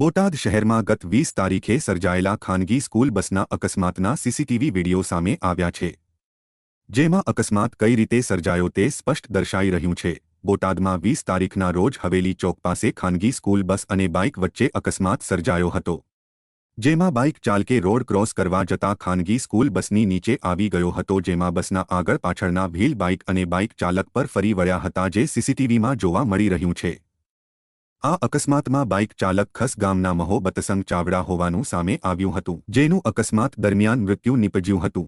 બોટાદ શહેરમાં ગત 20 તારીખે સર્જાયેલા ખાનગી સ્કૂલ બસના અકસ્માતના સીસીટીવી વિડીયો સામે આવ્યા છે, જેમાં અકસ્માત કઈ રીતે સર્જાયો તે સ્પષ્ટ દર્શાઈ રહ્યું છે। બોટાદમાં 20 તારીખના રોજ હવેલી ચોક પાસે ખાનગી સ્કૂલ બસ અને બાઇક વચ્ચે અકસ્માત સર્જાયો હતો, જેમાં બાઇક ચાલકે રોડ ક્રોસ કરવા જતા ખાનગી સ્કૂલ બસની નીચે આવી ગયો હતો, જેમાં બસના આગળ પાછળના વ્હીલ બાઇક અને બાઇક ચાલક પર ફરી વળ્યા હતા, જે સીસીટીવીમાં જોવા મળી રહ્યું છે। આ અકસ્માતમાં બાઇક ચાલક ખસ ગામના મહો બતસંગ ચાવડા હોવાનું સામે આવ્યું હતું, જેનું અકસ્માત દરમિયાન મૃત્યુ નિપજ્યું હતું।